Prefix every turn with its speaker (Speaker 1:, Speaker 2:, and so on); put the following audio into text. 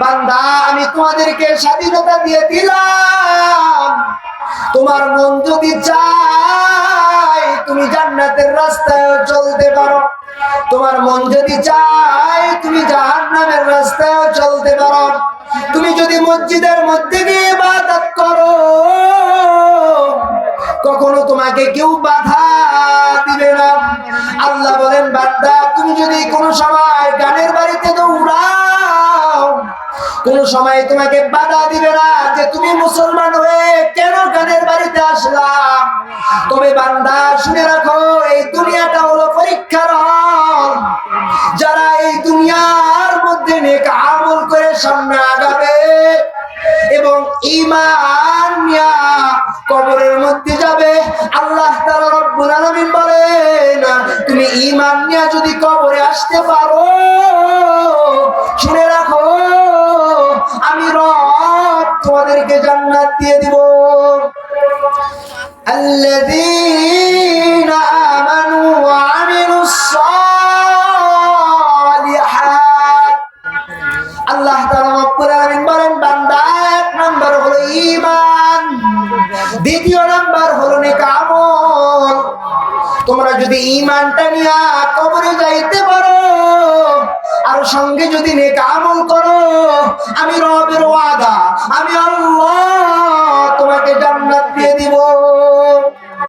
Speaker 1: বান্দা আমি তোমাদেরকে স্বাধীনতা দিয়ে দিলাম, তোমার মন যদি চায় তুমি জান্নাতের রাস্তায় চলতে পারো, তোমার মন যদি চায় তুমি জাহান্নামের রাস্তায় চলতে পারো। তুমি যদি মসজিদের মধ্যে গিয়ে ইবাদত করো কখনো তোমাকে কেউ বাধা দিবে না। আল্লাহ বলেন বান্দা তুমি যদি কোনো সময় গানের বাড়িতে দৌড়াও কোনো সময় তোমাকে বাধা দিবে না যে তুমি মুসলমান হয়ে কেন গানের বাড়িতে আসলাম। তবে বান্দা শুনে রাখো এই দুনিয়াটা হলো পরীক্ষার হল। যারা এই দুনিয়ার মধ্যে নেক আমল করে সামনে আগাবে এবং ঈমান নিয়ে কবরের মধ্যে যাবে, আল্লাহ তাআলা রব্বুল আলামিন বলেন তুমি ঈমান নিয়ে যদি কবরে আসতে পারো শুনে রাখো আমি রব তোমাদেরকে জান্নাত দিয়ে দিব। আল্লাযীনা আমানু ওয়া আমিলুস সালিহাত। আল্লাহ তাআলা রব্বুল আলামিন বলেন বান্দা এক নাম্বার হলো ঈমান, দ্বিতীয় নাম্বার হলো নেক আমল। তোমরা যদি ঈমানটা নিয়ে কবরে যাইতে পারো আর সঙ্গে যদি নেক আমল করো আমি রবের ওয়াদা, আমি আল্লাহ